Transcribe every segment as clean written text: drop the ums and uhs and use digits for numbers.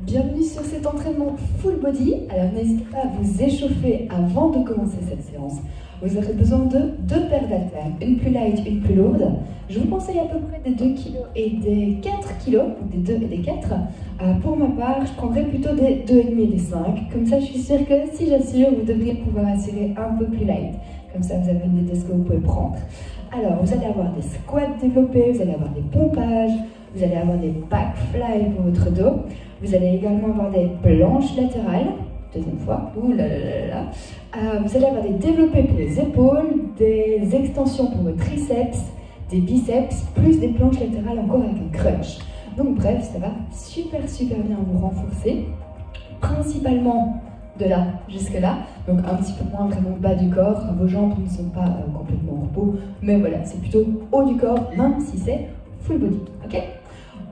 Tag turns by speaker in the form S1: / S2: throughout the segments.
S1: Bienvenue sur cet entraînement full body. Alors n'hésitez pas à vous échauffer avant de commencer cette séance. Vous aurez besoin de 2 paires d'haltères, une plus light, une plus lourde. Je vous conseille à peu près des 2 kg et des 4 kg, des 2 et des 4. Pour ma part, je prendrai plutôt des 2,5 et des 5. Comme ça, je suis sûre que si j'assure, vous devriez pouvoir assurer un peu plus light. Comme ça, vous avez une idée de ce que vous pouvez prendre. Alors, vous allez avoir des squats développés, vous allez avoir des pompages, vous allez avoir des backfly pour votre dos. Vous allez également avoir des planches latérales. Deuxième fois. Ouh là là là là. Vous allez avoir des développés pour les épaules, des extensions pour vos triceps, des biceps, plus des planches latérales encore avec un crunch. Donc bref, ça va super bien vous renforcer. Principalement de là jusque là, donc un petit peu moins vraiment bas du corps. Vos jambes ne sont pas complètement en repos, mais voilà, c'est plutôt haut du corps, même si c'est full body. Ok ?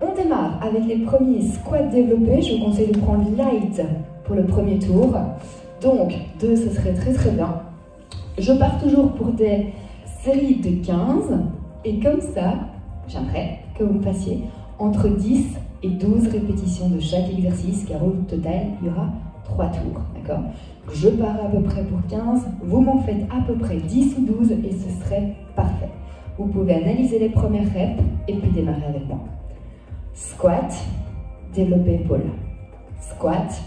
S1: On démarre avec les premiers squats développés. Je vous conseille de prendre light pour le premier tour. Donc 2, ce serait très bien. Je pars toujours pour des séries de 15. Et comme ça, j'aimerais que vous me fassiez entre 10 et 12 répétitions de chaque exercice, car au total, il y aura 3 tours. D'accord ? Je pars à peu près pour 15. Vous m'en faites à peu près 10 ou 12 et ce serait parfait. Vous pouvez analyser les premières reps et puis démarrer avec moi. Squat, développer épaule. Squat,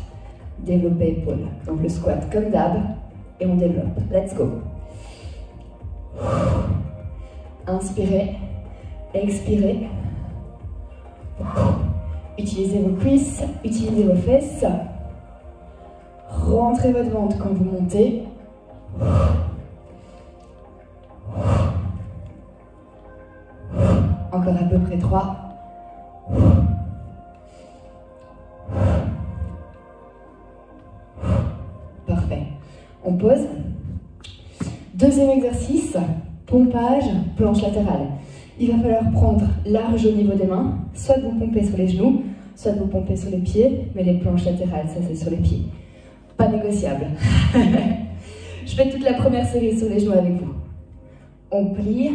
S1: développer épaule. Donc le squat comme d'hab et on développe. Let's go. Inspirez, expirez. Utilisez vos cuisses, utilisez vos fesses. Rentrez votre ventre quand vous montez. Encore à peu près 3. Parfait. On pose. Deuxième exercice, pompage, planche latérale. Il va falloir prendre large au niveau des mains, soit vous pompez sur les genoux, soit vous pompez sur les pieds, mais les planches latérales, ça c'est sur les pieds. Pas négociable. Je fais toute la première série sur les genoux avec vous. On plie,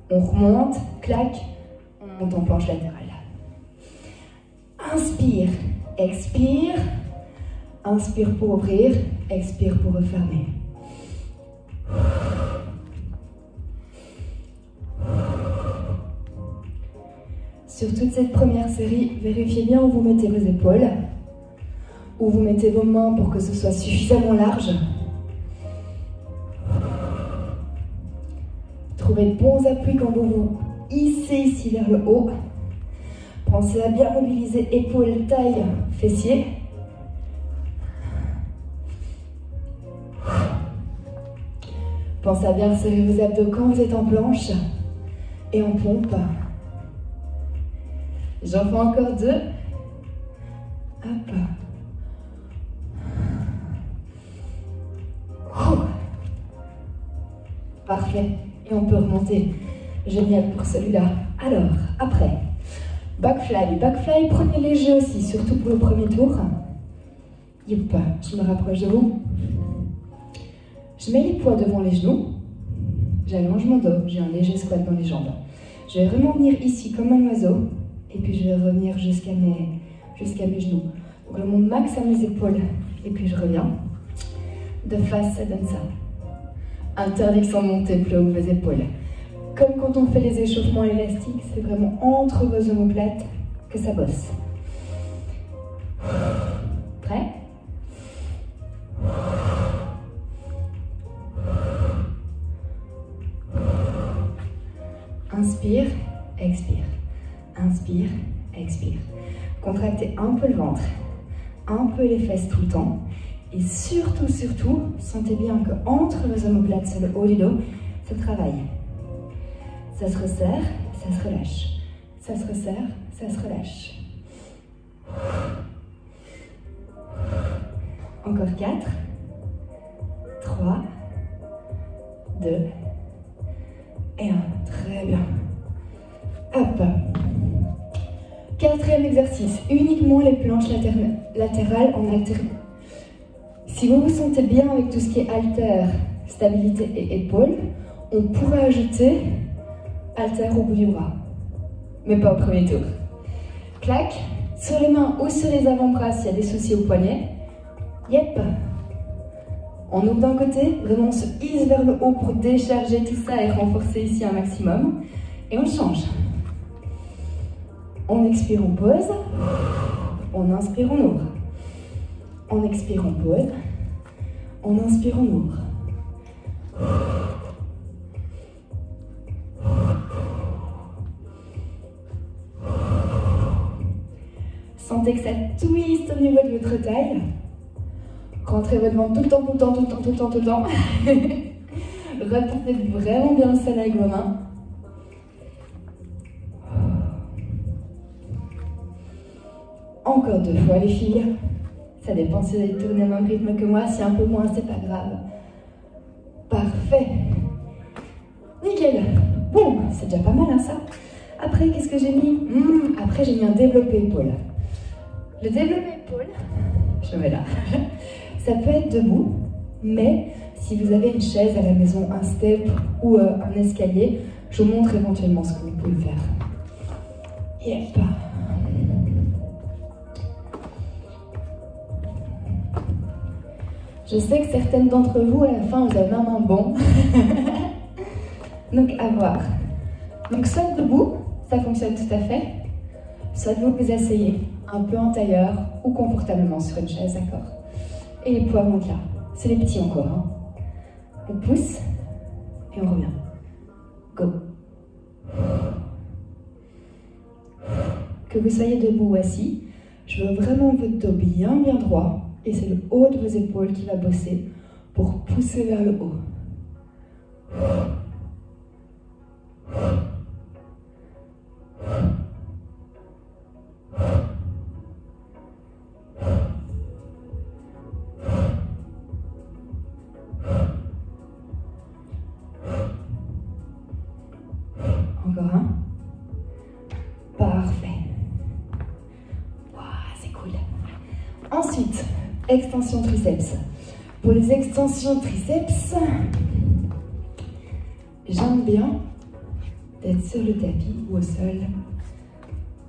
S1: on remonte, claque, on monte en planche latérale. Inspire, expire. Inspire pour ouvrir, expire pour refermer. Sur toute cette première série, vérifiez bien où vous mettez vos épaules, où vous mettez vos mains pour que ce soit suffisamment large. Trouvez de bons appuis quand vous vous hissez ici vers le haut. Pensez à bien mobiliser épaules, taille, fessiers. Pensez à bien serrer vos abdos quand vous êtes en planche et en pompe. J'en fais encore 2. Hop. Parfait. Et on peut remonter. Génial pour celui-là. Alors, après, backfly. Backfly, prenez léger aussi, surtout pour le premier tour. Youp, je me rapproche de vous. Je mets les poids devant les genoux. J'allonge mon dos. J'ai un léger squat dans les jambes. Je vais vraiment venir ici comme un oiseau. Et puis je vais revenir jusqu'à mes genoux. Donc je monte max à mes épaules. Et puis je reviens. De face, ça donne ça. Interdiction de monter plus haut que vos épaules. Comme quand on fait les échauffements élastiques, c'est vraiment entre vos omoplates que ça bosse. Prêt ? Inspire, expire. Inspire, expire. Contractez un peu le ventre, un peu les fesses tout le temps. Et surtout, sentez bien que entre vos omoplates sur le haut du dos, ça travaille. Ça se resserre, ça se relâche. Ça se resserre, ça se relâche. Encore 4, 3, 2 et 1. Très bien. Hop. 4e exercice, uniquement les planches latérales en alternance. Si vous vous sentez bien avec tout ce qui est haltère, stabilité et épaules, on pourrait ajouter haltère au bout du bras, mais pas au premier tour. Clac, Sur les mains ou sur les avant-bras s'il y a des soucis au poignet. Yep. On ouvre d'un côté, vraiment on se hisse vers le haut pour décharger tout ça et renforcer ici un maximum. Et on change. On expire, on pose. On inspire, on ouvre. On expire, on pose. On inspire, on ouvre. Sentez que ça twiste au niveau de votre taille. Rentrez votre ventre tout le temps, tout le temps, tout le temps, tout le temps, tout le temps. Reportez vraiment bien le sol avec vos mains. Encore 2 fois les filles. Ça dépend si vous allez tourner le même rythme que moi. Si un peu moins, c'est pas grave. Parfait. Nickel. Bon, c'est déjà pas mal hein, ça. Après, qu'est-ce que j'ai mis? Après, j'ai mis un développé épaule. Le développé épaule, je le mets là. Ça peut être debout, mais si vous avez une chaise à la maison, un step ou un escalier, je vous montre éventuellement ce que vous pouvez faire. Yep. Je sais que certaines d'entre vous, à la fin, vous avez même un bon. Donc, à voir. Donc, soit debout, ça fonctionne tout à fait. Soit vous vous asseyez un peu en tailleur ou confortablement sur une chaise, d'accord? Et les poids montent là. C'est les petits encore. Hein. On pousse et on revient. Go. Que vous soyez debout ou assis, je veux vraiment votre dos bien droit. Et c'est le haut de vos épaules qui va bosser pour pousser vers le haut. Encore un. Parfait. Wow, c'est cool. Ensuite, extension triceps. Pour les extensions triceps, j'aime bien d'être sur le tapis ou au sol,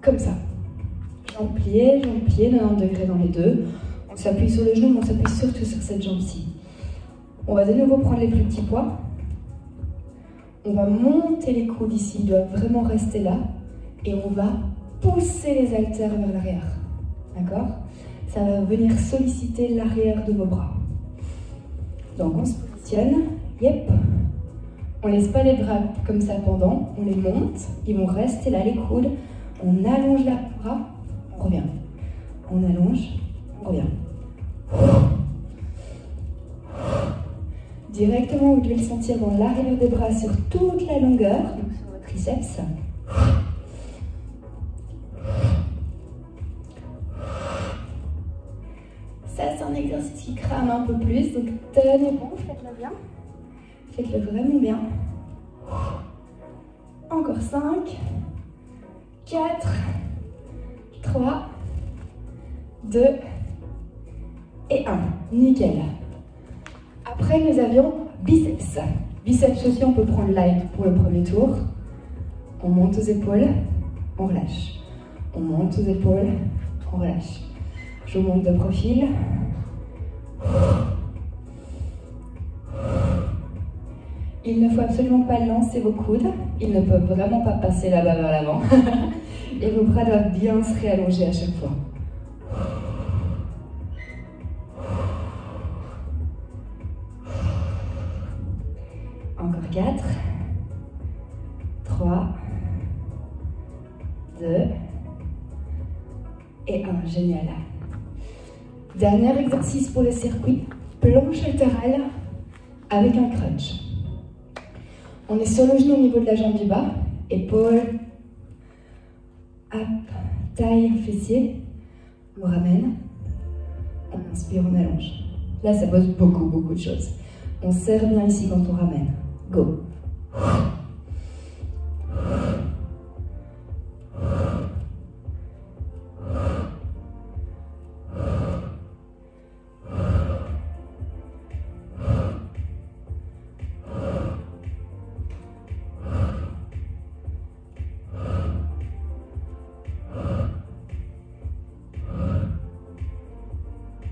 S1: comme ça. Jambes pliées, 90 degrés dans les deux. On s'appuie sur le genou, mais on s'appuie surtout sur cette jambe-ci. On va de nouveau prendre les plus petits poids. On va monter les coudes ici, ils doivent vraiment rester là. Et on va pousser les haltères vers l'arrière. D'accord? Ça va venir solliciter l'arrière de vos bras. Donc on se positionne, yep. On laisse pas les bras comme ça pendant, on les monte, ils vont rester là les coudes. On allonge les bras, on revient. On allonge, on revient. Directement, vous devez le sentir dans l'arrière des bras sur toute la longueur, donc sur votre triceps. Ça, c'est un exercice qui crame un peu plus, donc tenez bon, faites-le bien. Faites-le vraiment bien. Encore 5, 4, 3, 2 et 1. Nickel. Après, nous avions biceps. Biceps aussi, on peut prendre light pour le premier tour. On monte aux épaules, on relâche. On monte aux épaules, on relâche. Je vous monte de profil. Il ne faut absolument pas lancer vos coudes. Ils ne peuvent vraiment pas passer là-bas vers l'avant. Et vos bras doivent bien se réallonger à chaque fois. Encore 4, 3, 2 et 1. Génial. Dernier exercice pour le circuit, planche latérale avec un crunch. On est sur le genou au niveau de la jambe du bas, épaule, hop, taille, fessier. On ramène, on inspire, on allonge. Là, ça pose beaucoup de choses. On serre bien ici quand on ramène. Go.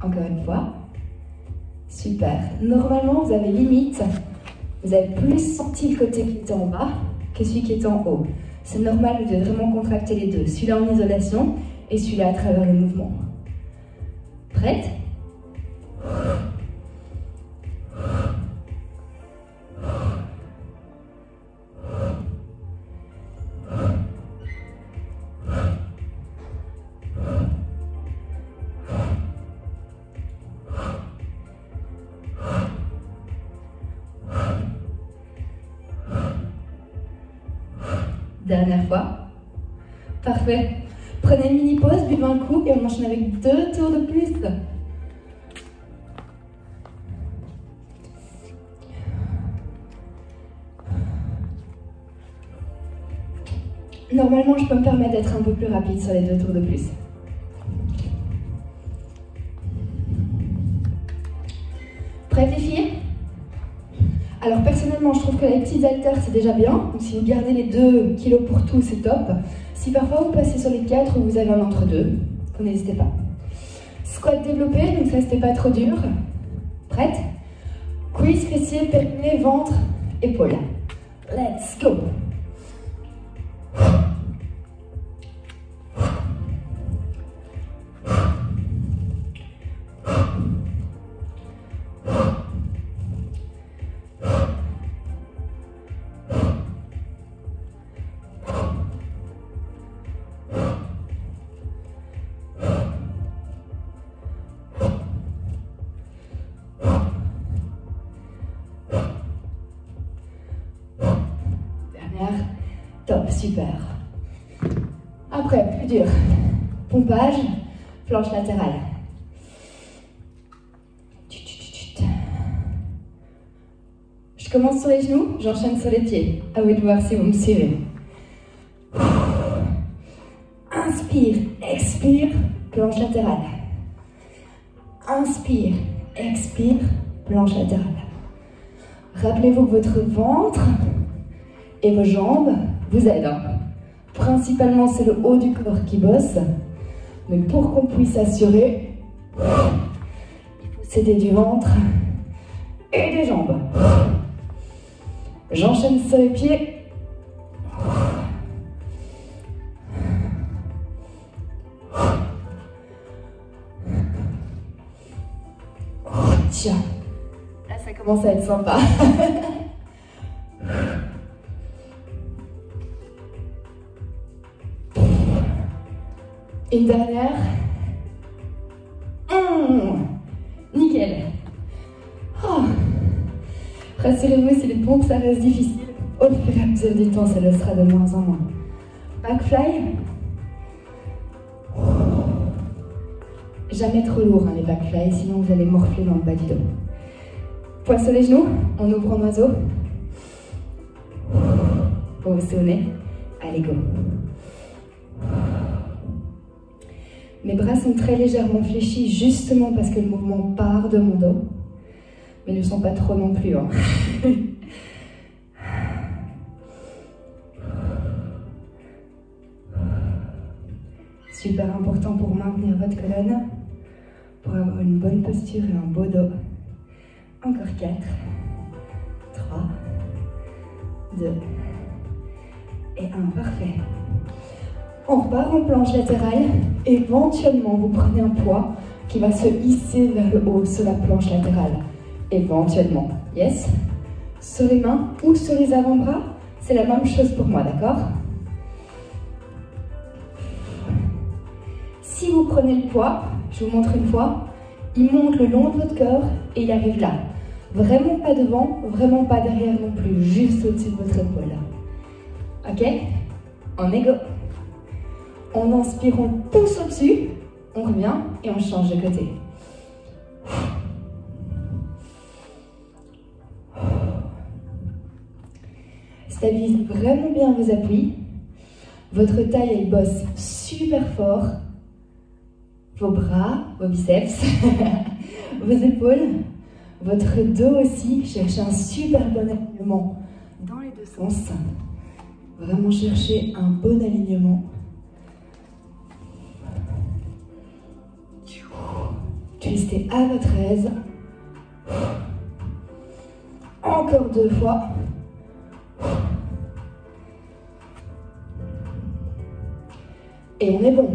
S1: Encore une fois. Super. Normalement, vous avez limite, vous avez plus senti le côté qui était en bas que celui qui était en haut. C'est normal de vraiment contracter les deux, celui-là en isolation et celui-là à travers le mouvement. Prête? Dernière fois. Parfait. Prenez une mini pause, buvez un coup et on enchaîne avec 2 tours de plus. Normalement, je peux me permettre d'être un peu plus rapide sur les 2 tours de plus. Prêtes les filles? Alors personnellement, je trouve que les petites haltères, c'est déjà bien. Donc si vous gardez les 2 kilos pour tout, c'est top. Si parfois vous passez sur les 4 ou vous avez un entre-deux, n'hésitez pas. Squat développé, donc ça c'était pas trop dur. Prête? Cuisse, fessier, périnée, ventre, épaule. Let's go! Top, super. Après, plus dur. Pompage, planche latérale. Je commence sur les genoux, j'enchaîne sur les pieds. À vous de voir si vous me suivez. Inspire, expire, planche latérale. Inspire, expire, planche latérale. Rappelez-vous que votre ventre et vos jambes vous aident. Principalement, c'est le haut du corps qui bosse. Mais pour qu'on puisse assurer, il faut s'aider du ventre et des jambes. J'enchaîne sur les pieds. Tiens, là ça commence à être sympa. Une dernière. Nickel. Oh. Rassurez-vous, si les pompes ça reste difficile, au fur et à mesure du temps, ça le sera de moins en moins. Backfly. Jamais trop lourd, hein, les backfly, sinon vous allez morfler dans le bas du dos. Poids sur les genoux, on ouvre en oiseau. Pour vous sonner. Allez, go. Mes bras sont très légèrement fléchis, justement parce que le mouvement part de mon dos. Mais ils ne sont pas trop non plus. Hein. Super important pour maintenir votre colonne, pour avoir une bonne posture et un beau dos. Encore 4, 3, 2 et 1. Parfait. On repart en planche latérale. Éventuellement, vous prenez un poids qui va se hisser vers le haut sur la planche latérale. Éventuellement. Yes? Sur les mains ou sur les avant-bras, c'est la même chose pour moi, d'accord? Si vous prenez le poids, je vous montre une fois, il monte le long de votre corps et il arrive là. Vraiment pas devant, vraiment pas derrière non plus, juste au-dessus de votre épaule. Ok? On est go. On inspire, on pousse au-dessus, on revient et on change de côté. Stabilisez vraiment bien vos appuis. Votre taille, elle bosse super fort. Vos bras, vos biceps, vos épaules, votre dos aussi. Cherchez un super bon alignement dans les deux sens. Vraiment chercher un bon alignement. Restez à votre aise. Encore 2 fois. Et on est bon.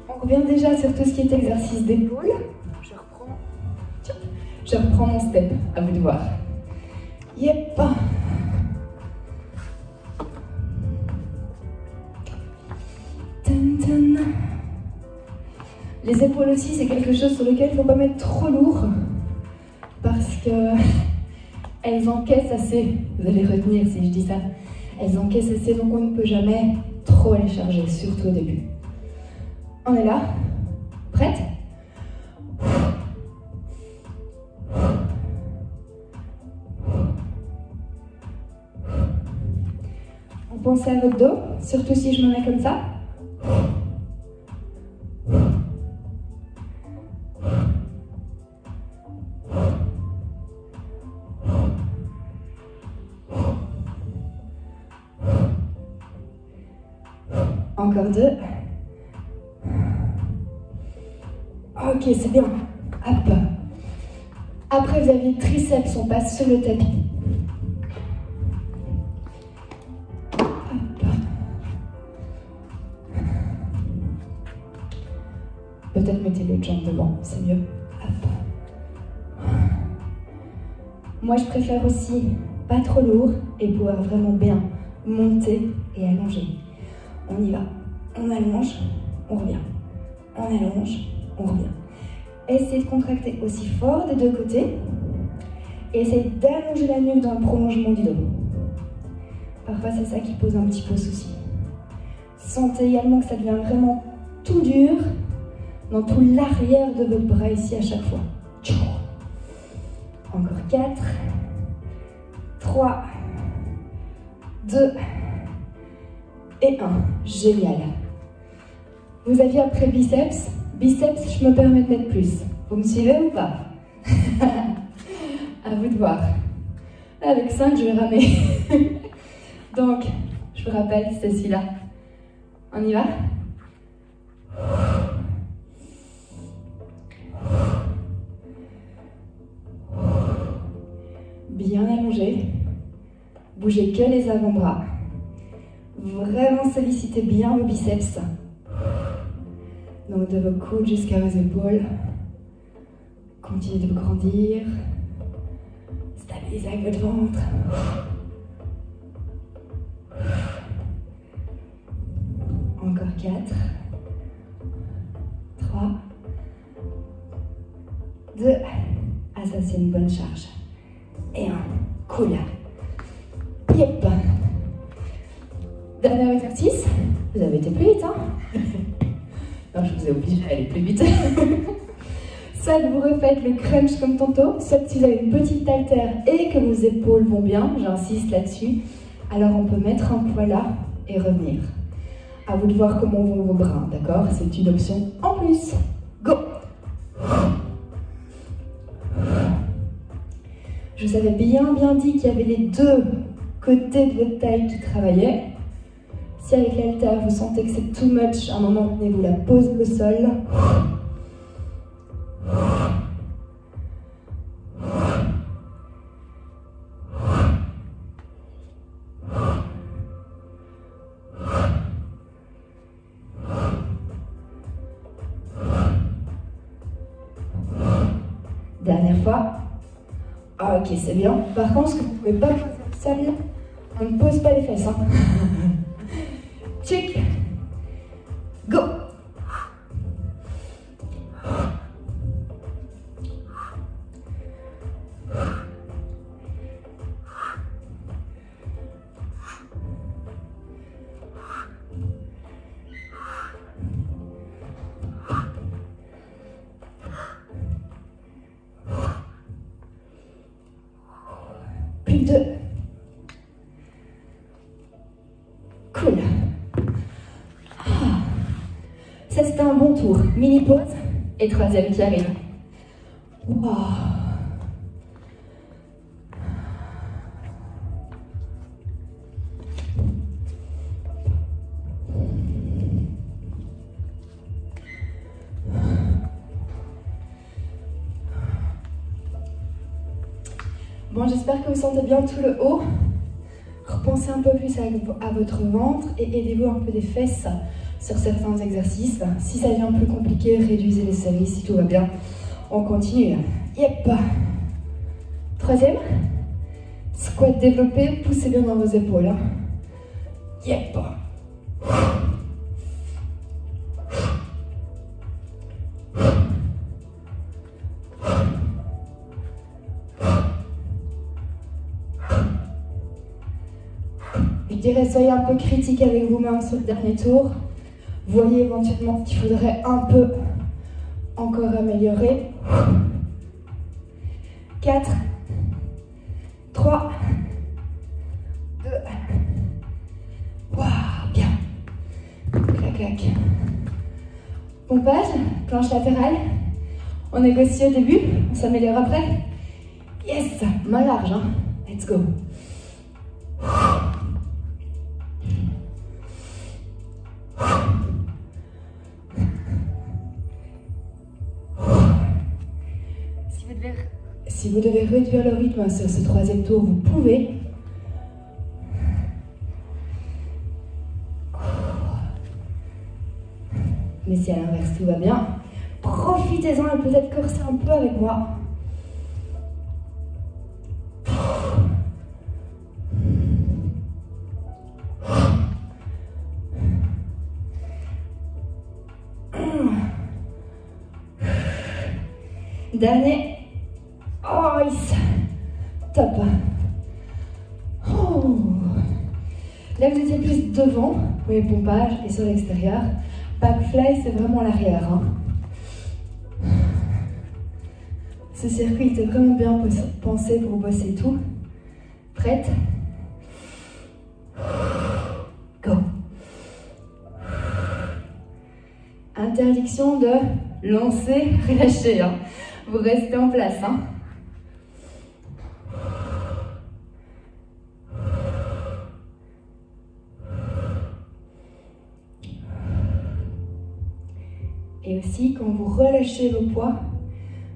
S1: On revient déjà sur tout ce qui est exercice d'épaule. Je reprends mon step, à vous de voir. Yep. Les épaules aussi, c'est quelque chose sur lequel il ne faut pas mettre trop lourd parce que elles encaissent assez. Vous allez retenir si je dis ça. Elles encaissent assez, donc on ne peut jamais trop les charger, surtout au début. On est là. Prête? Pensez à votre dos, surtout si je me mets comme ça. Encore 2. Ok, c'est bien. Hop. Après, vous avez le triceps, on passe sur le tapis. Peut-être mettez l'autre jambe devant, c'est mieux. Hop. Moi, je préfère aussi pas trop lourd et pouvoir vraiment bien monter et allonger. On y va. On allonge, on revient. On allonge, on revient. Essayez de contracter aussi fort des 2 côtés. Et essayez d'allonger la nuque dans le prolongement du dos. Parfois, c'est ça qui pose un petit peu souci. Sentez également que ça devient vraiment tout dur dans tout l'arrière de votre bras ici à chaque fois. Encore 4, 3, 2 et 1. Génial. Vous aviez après biceps. Biceps, je me permets de mettre plus. Vous me suivez ou pas? À vous de voir. Avec 5, je vais ramer. Donc, je vous rappelle, c'est celui-là. On y va? Bien allongé. Bougez que les avant-bras. Vraiment sollicitez bien vos biceps. Donc de vos coudes jusqu'à vos épaules. Continuez de grandir. Stabilisez avec votre ventre. Encore 4. 3. 2. Ah, ça c'est une bonne charge. Et 1. Cool. Yep. Dernier exercice. Vous avez été plus vite, hein? Non, je vous ai obligé à aller plus vite. Soit vous refaites le crunch comme tantôt, soit si vous avez une petite haltère et que vos épaules vont bien, j'insiste là-dessus, alors on peut mettre un poids là et revenir. À vous de voir comment vont vos bras, d'accord? C'est une option en plus. Go! Je vous avais bien dit qu'il y avait les 2 côtés de votre taille qui travaillaient. Si avec l'haltère vous sentez que c'est too much, à un moment donné vous la posez au sol. Dernière fois. Ah, ok, c'est bien. Par contre, ce que vous ne pouvez pas poser au sol, on ne pose pas les fesses. Hein. Check. Go. Plus que 2. Cool. Ça, c'était un bon tour. Mini pause et 3e qui arrive. Wow. Bon, j'espère que vous sentez bien tout le haut. Repensez un peu plus à votre ventre et aidez-vous un peu des fesses sur certains exercices. Si ça devient plus compliqué, réduisez les séries. Si tout va bien, on continue. Yep. Troisième. Squat développé, poussez bien dans vos épaules. Yep. Je dirais, soyez un peu critique avec vous-même sur le dernier tour. Voyez éventuellement ce qu'il faudrait un peu encore améliorer. 4, 3, 2, waouh, bien. Clac, clac. Pompage, planche latérale. On négocie au début, on s'améliore après. Yes, main large, hein. Let's go. Si vous devez réduire le rythme sur ce troisième tour, vous pouvez. Mais si à l'inverse tout va bien, profitez-en et peut-être courser un peu avec moi. Dernier. Oh, yes. Top. Oh. Là, vous étiez plus devant, vous voyez le pompage, et sur l'extérieur. Backfly, c'est vraiment l'arrière. Hein. Ce circuit était vraiment bien pensé pour bosser tout. Prête? Go. Interdiction de lancer, relâcher. Hein. Vous restez en place. Hein. Et aussi, quand vous relâchez vos poids,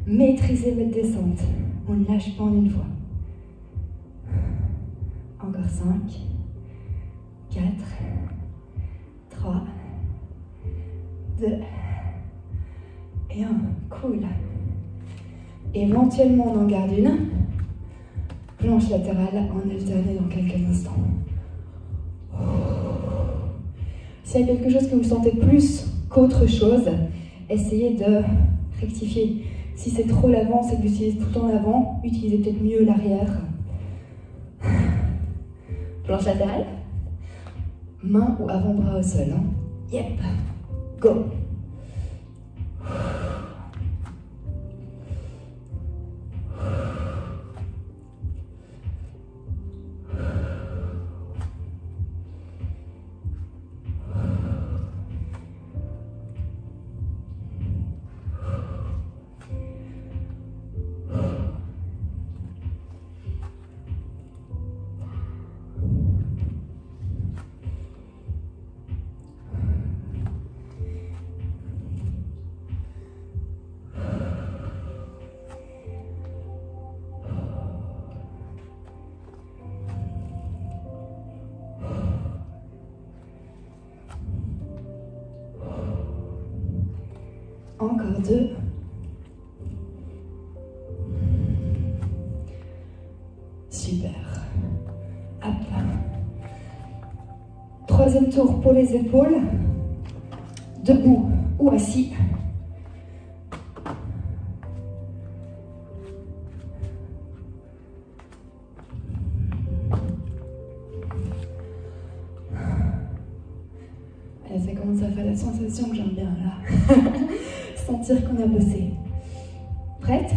S1: maîtrisez votre descente. On ne lâche pas en une fois. Encore 5, 4, 3, 2 et 1. Cool. Éventuellement, on en garde une. Planche latérale en alternée dans quelques instants. S'il y a quelque chose que vous sentez plus qu'autre chose, essayez de rectifier. Si c'est trop l'avant, c'est que vous utilisez tout le temps l'avant, utilisez peut-être mieux l'arrière. Planche latérale. Main ou avant-bras au sol. Hein. Yep. Go. Encore 2. Super. Hop. Troisième tour pour les épaules. Debout ou assis. Et ça commence à faire la sensation que j'aime bien là. Sentir qu'on a bossé. Prête?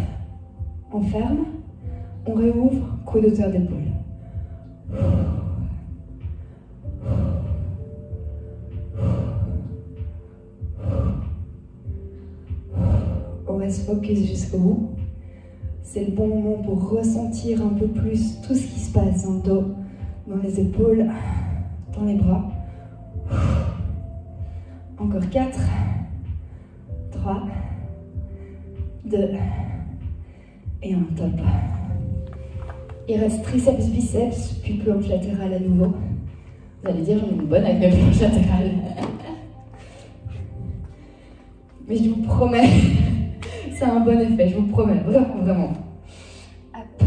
S1: On ferme. On réouvre. Coude hauteur d'épaule. On reste focus jusqu'au bout. C'est le bon moment pour ressentir un peu plus tout ce qui se passe dans le dos, dans les épaules, dans les bras. Encore 4, 3, 2 et 1, top. Il reste triceps, biceps, puis planche latérale à nouveau. Vous allez dire, j'en ai une bonne avec mes planches latérales. Mais je vous promets, ça a un bon effet, je vous promets, vraiment, vraiment. Hop.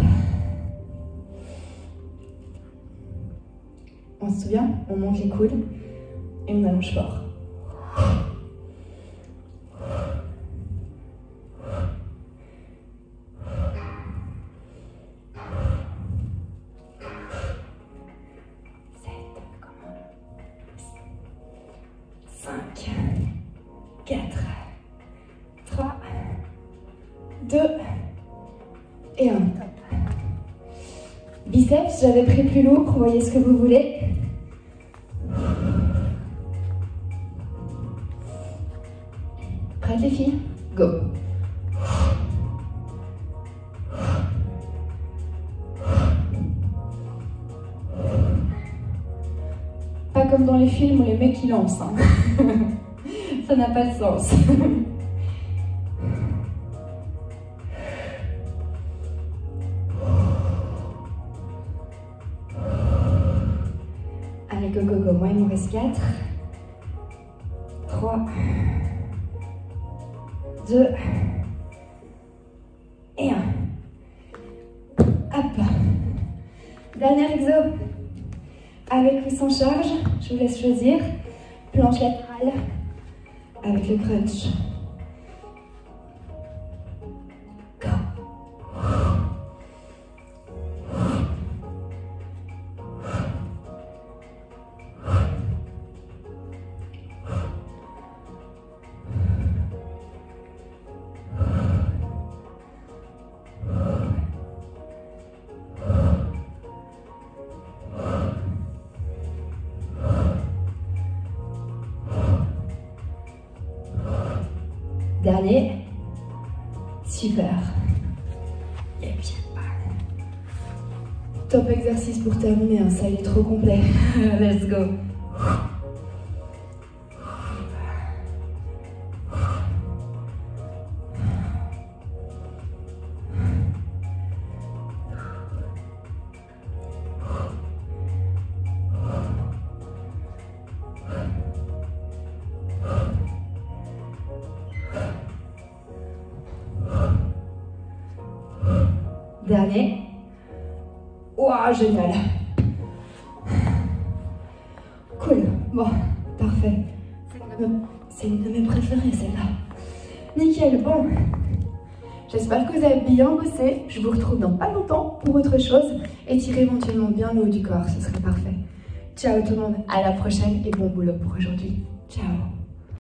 S1: On se souvient, on monte les coudes et on allonge fort. 4, 3, 2 et 1. Biceps, j'avais pris plus lourd, voyez ce que vous voulez. Prêtes les filles? Go! Pas comme dans les films où les mecs ils lancent. Hein. Ça n'a pas de sens. Allez, go, go, go. Moi, il m'en reste 4. 3. 2. Et 1. Hop. Dernier exo. Avec ou sans charge, je vous laisse choisir. Planche latérale avec le crunch. Go. Dernier. Super. Et puis, top exercice pour terminer, hein. Ça il est trop complet. Let's go. Dernier. Waouh, génial. Cool. Bon, parfait. C'est une de mes préférées, celle-là. Nickel. Bon. J'espère que vous avez bien bossé. Je vous retrouve dans pas longtemps pour autre chose. Étirez éventuellement bien le haut du corps, ce serait parfait. Ciao tout le monde. À la prochaine et bon boulot pour aujourd'hui. Ciao.